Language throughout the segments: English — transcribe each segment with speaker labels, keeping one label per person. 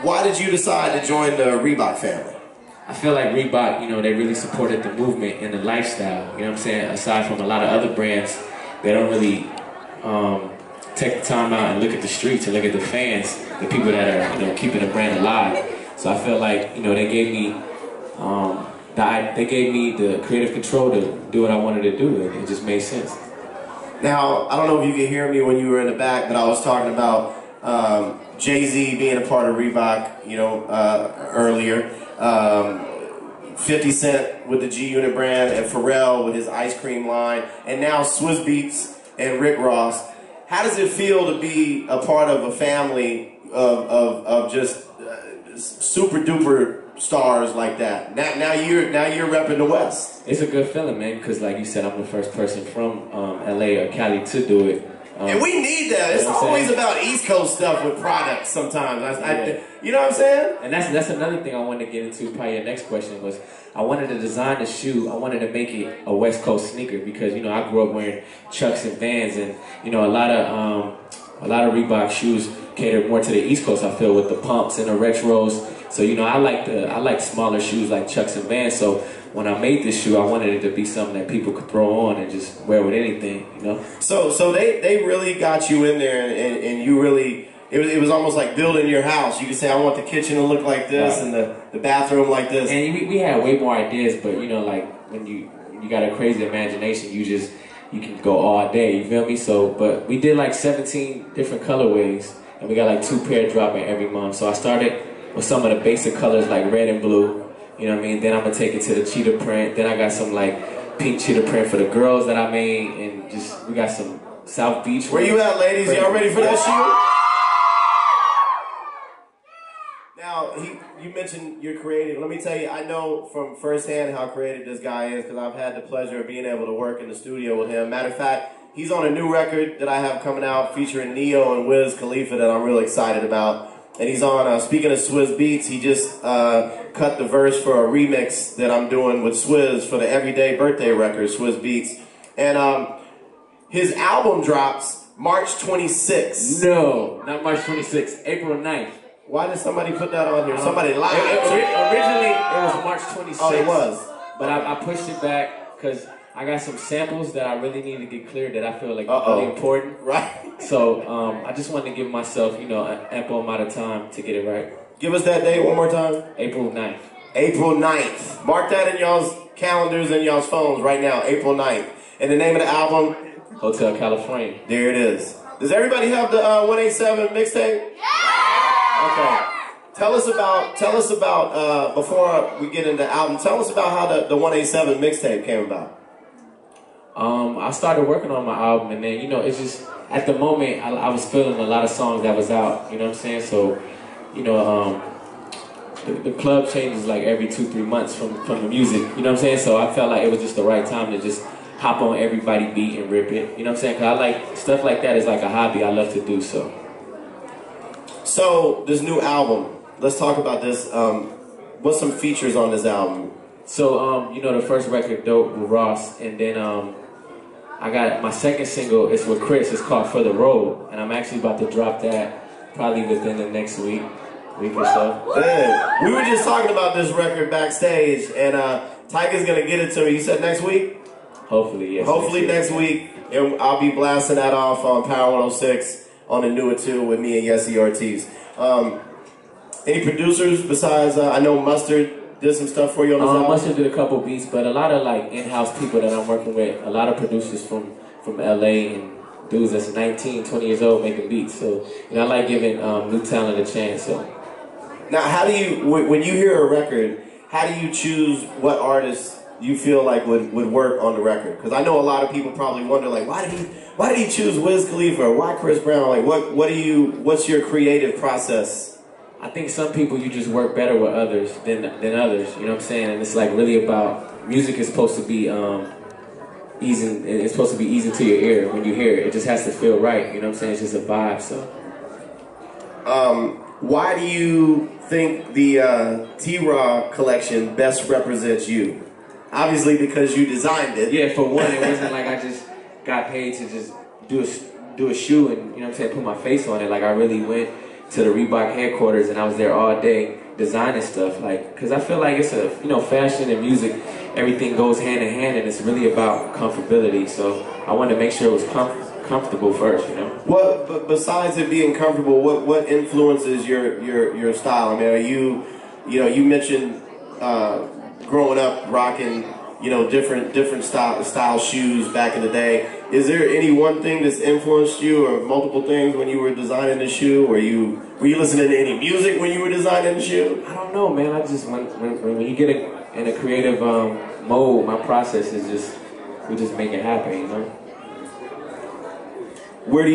Speaker 1: why did you decide to join the Reebok family?
Speaker 2: I feel like Reebok, you know, they really supported the movement and the lifestyle. You know what I'm saying? Aside from a lot of other brands, they don't really take the time out and look at the streets and look at the fans, the people that are, you know, keeping the brand alive. So I feel like, you know, they gave me the creative control to do what I wanted to do. It just made sense.
Speaker 1: Now, I don't know if you could hear me when you were in the back, but I was talking about Jay-Z being a part of Reebok, you know, earlier. 50 Cent with the G-Unit brand, and Pharrell with his ice cream line, and now Swizz Beatz and Rick Ross. How does it feel to be a part of a family of just super duper stars like that? Now you're repping the West.
Speaker 2: It's a good feeling, man, because like you said, I'm the first person from LA or Cali to do it.
Speaker 1: And we need that. It's always about East Coast stuff with products sometimes. You know what I'm saying?
Speaker 2: And that's another thing I wanted to get into. Probably your next question was, I wanted to design the shoe. I wanted to make it a West Coast sneaker because, you know, I grew up wearing Chucks and Vans, and, you know, a lot of Reebok shoes cater more to the East Coast, I feel, with the pumps and the retros. So, you know, I like smaller shoes like Chucks and Vans. So when I made this shoe, I wanted it to be something that people could throw on and just wear with anything, you know?
Speaker 1: So they really got you in there, and you really, it was almost like building your house. You could say, I want the kitchen to look like this, right, and the bathroom like this.
Speaker 2: And we had way more ideas, but, you know, like when you got a crazy imagination, you can go all day, you feel me? So, but we did like 17 different colorways, and we got like 2 pair dropping every month. So I started with some of the basic colors like red and blue. You know what I mean? Then I'm gonna take it to the cheetah print. Then I got some like pink cheetah print for the girls that I made, and we got some South Beach.
Speaker 1: Where you at, ladies? Y'all ready for that shoe? Now, you mentioned you're creative. Let me tell you, I know from firsthand how creative this guy is because I've had the pleasure of being able to work in the studio with him. Matter of fact, he's on a new record that I have coming out featuring Neo and Wiz Khalifa that I'm really excited about. And he's on, speaking of Swizz Beatz, he just cut the verse for a remix that I'm doing with Swizz for the Everyday Birthday record, Swizz Beatz. And his album drops March 26th.
Speaker 2: No, not March 26th, April 9th.
Speaker 1: Why did somebody put that on here? Somebody lied.
Speaker 2: Originally, it was March 26th.
Speaker 1: Oh, it was.
Speaker 2: But I pushed it back because I got some samples that I really need to get cleared that I feel like are really important.
Speaker 1: Right.
Speaker 2: So I just wanted to give myself, you know, an ample amount of time to get it right.
Speaker 1: Give us that date one more time.
Speaker 2: April 9th.
Speaker 1: April 9th. Mark that in y'all's calendars and y'all's phones right now, April 9th. And the name of the album?
Speaker 2: Hotel California.
Speaker 1: There it is. Does everybody have the 187 mixtape? Yeah! Okay. Tell us about before we get into the album, tell us about how the 187 mixtape came about.
Speaker 2: I started working on my album, and then, you know, it's just, at the moment, I was feeling a lot of songs that was out, you know what I'm saying? So, you know, the club changes like every 2-3 months from the music, you know what I'm saying? So I felt like it was just the right time to just hop on everybody beat and rip it, you know what I'm saying? Because I like, stuff like that is like a hobby I love to do, so.
Speaker 1: So, this new album, let's talk about this. What's some features on this album?
Speaker 2: So, you know, the first record, Dope, with Ross, and then I got my second single, it's with Chris, it's called For the Road, and I'm actually about to drop that probably within the next week or so.
Speaker 1: Man, we were just talking about this record backstage, and Tyga's gonna get it to me. You said next week?
Speaker 2: Hopefully, yes.
Speaker 1: Hopefully next week, and I'll be blasting that off on Power 106 on the New It 2 with me and Yessie Ortiz. Any producers besides, I know Mustard did some stuff for you on this album?
Speaker 2: Mustard did a couple beats, but a lot of like in-house people that I'm working with, a lot of producers from LA and dudes that's 19, 20 years old making beats. So, you know, I like giving new talent a chance. So.
Speaker 1: Now, how do you, when you hear a record, how do you choose what artists you feel like would work on the record? Because I know a lot of people probably wonder, like, why did he choose Wiz Khalifa or why Chris Brown? Like, what's your creative process?
Speaker 2: I think some people you just work better with others than others, you know what I'm saying? And it's like really about, music is supposed to be easing, it's supposed to be easing to your ear when you hear it. It just has to feel right, you know what I'm saying? It's just a vibe, so.
Speaker 1: Why do you think the T-Raww collection best represents you? Obviously because you designed it.
Speaker 2: Yeah, for one, it wasn't like I just got paid to just do a shoe and, you know what I'm saying, put my face on it. Like I really went to the Reebok headquarters, and I was there all day designing stuff, like, because I feel like it's a, you know, fashion and music, everything goes hand in hand, and it's really about comfortability. So I wanted to make sure it was comfortable first, you know.
Speaker 1: But besides it being comfortable, what influences your style? I mean, you mentioned growing up rocking, you know, different style shoes back in the day. Is there any one thing that's influenced you, or multiple things when you were designing the shoe? Were you listening to any music when you were designing the shoe?
Speaker 2: I don't know, man. I just when you get in a creative mode, my process is we just make it happen, you know.
Speaker 1: Where do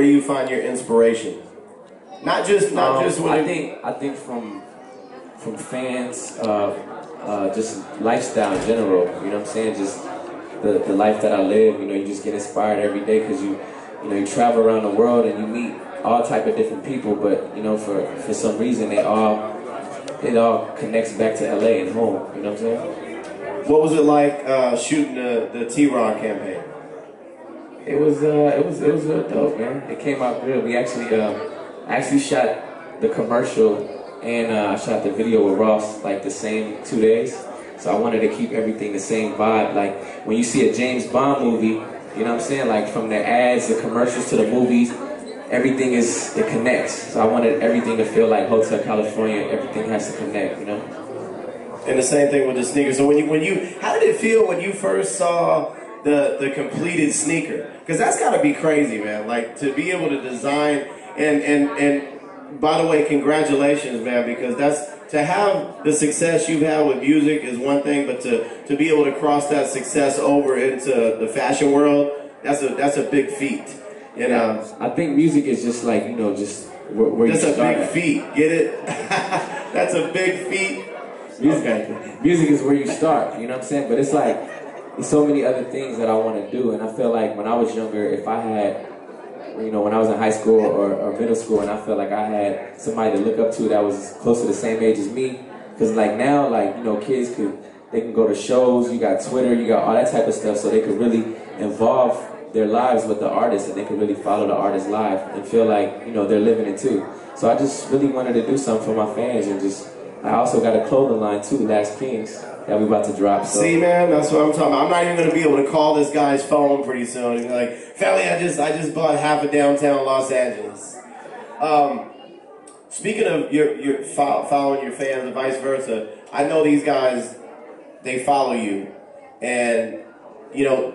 Speaker 1: you find your inspiration? Not just when
Speaker 2: I think from fans, just lifestyle in general. You know what I'm saying? Just the life that I live. You know, you just get inspired every day because you travel around the world and you meet all type of different people. But you know, for some reason, it all connects back to LA and home. You know what I'm saying?
Speaker 1: What was it like shooting the T-Raww campaign?
Speaker 2: It was real dope, man. It came out good. We actually shot the commercial and I shot the video with Ross like the same 2 days. So I wanted to keep everything the same vibe. Like when you see a James Bond movie, you know what I'm saying? Like from the ads, the commercials to the movies, everything it connects. So I wanted everything to feel like Hotel California. Everything has to connect, you know.
Speaker 1: And the same thing with the sneakers. So how did it feel when you first saw the completed sneaker? Because that's got to be crazy, man. Like to be able to design and by the way, congratulations, man, because to have the success you've had with music is one thing, but to be able to cross that success over into the fashion world, that's a big feat. You know,
Speaker 2: I think music is just like, you know, just where you start.
Speaker 1: That's a big feat. Get it? That's a big feat.
Speaker 2: Music is where you start. You know what I'm saying? But it's like there's so many other things that I want to do, and I feel like when I was younger, if I had, you know, when I was in high school or middle school, and I felt like I had somebody to look up to that was close to the same age as me, because like now, like, you know, kids can go to shows, you got Twitter, you got all that type of stuff, so they could really involve their lives with the artist, and they could really follow the artist's life and feel like, you know, they're living it too. So I just really wanted to do something for my fans, and I also got a clothing line too, Last Kings, that we about to drop. So.
Speaker 1: See, man, that's what I'm talking about. I'm not even going to be able to call this guy's phone pretty soon. He's like, family, I just bought half of downtown Los Angeles. Speaking of your following your fans and vice versa, I know these guys, they follow you. And, you know,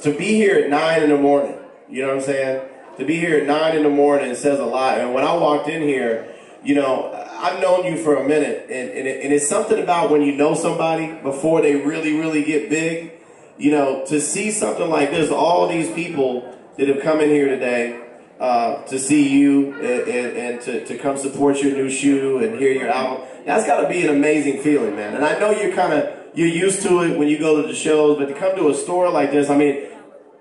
Speaker 1: to be here at 9 in the morning, you know what I'm saying? To be here at 9 in the morning says a lot. And when I walked in here, you know, I've known you for a minute, and it's something about when you know somebody before they really, really get big, you know, to see something like this, all these people that have come in here today to see you and to come support your new shoe and hear your album, that's got to be an amazing feeling, man. And I know you're used to it when you go to the shows, but to come to a store like this, I mean,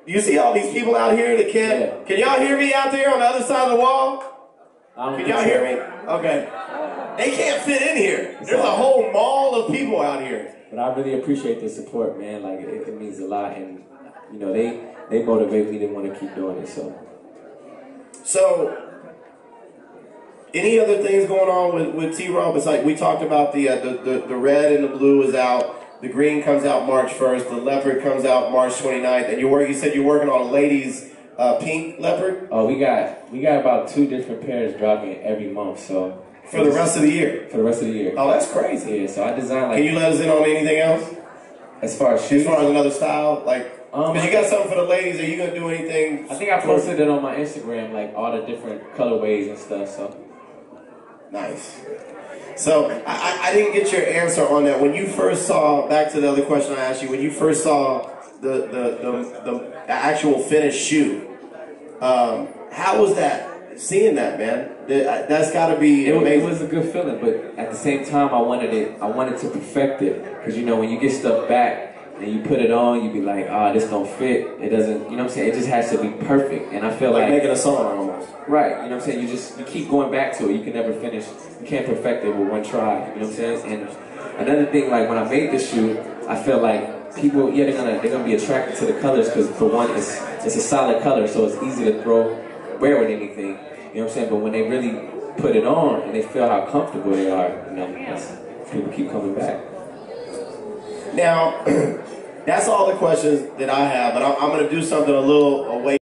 Speaker 1: you see all these people out here that can y'all hear me out there on the other side of the wall? Can y'all hear me? Okay. They can't fit in here. There's a whole mall of people out here.
Speaker 2: But I really appreciate the support, man. Like, it means a lot. And, you know, they motivate me to want to keep doing it. So, any other things going on with T-Raww? Besides, we talked about the red and the blue is out. The green comes out March 1st. The leopard comes out March 29th. And you said you're working on a ladies' pink leopard? Oh, we got about 2 different pairs dropping every month, so.
Speaker 1: For the rest of the year?
Speaker 2: For the rest of the year.
Speaker 1: Oh, that's crazy.
Speaker 2: Yeah, so I designed like...
Speaker 1: Can you let us in on anything else?
Speaker 2: As far as shoes?
Speaker 1: As far as another style? Like, because you got something for the ladies, are you going to do anything?
Speaker 2: I think I posted it on my Instagram, like all the different colorways and stuff, so.
Speaker 1: Nice. So, I didn't get your answer on that. When you first saw, back to the other question I asked you, when you first saw the actual finished shoe, how was that? Seeing that, man, that's got to be amazing.
Speaker 2: It was a good feeling, but at the same time, I wanted to perfect it, because you know when you get stuff back and you put it on, you be like, this don't fit. It doesn't, you know what I'm saying? It just has to be perfect, and I feel like
Speaker 1: making a song almost.
Speaker 2: Right, you know what I'm saying? You keep going back to it. You can never finish. You can't perfect it with one try. You know what I'm saying? And another thing, like when I made this shoe, I felt like people, they're gonna be attracted to the colors, because for one, it's a solid color, so it's easy to wear with anything. You know what I'm saying? But when they really put it on and they feel how comfortable they are, you know, people keep coming back.
Speaker 1: Now, that's all the questions that I have, but I'm going to do something a little away.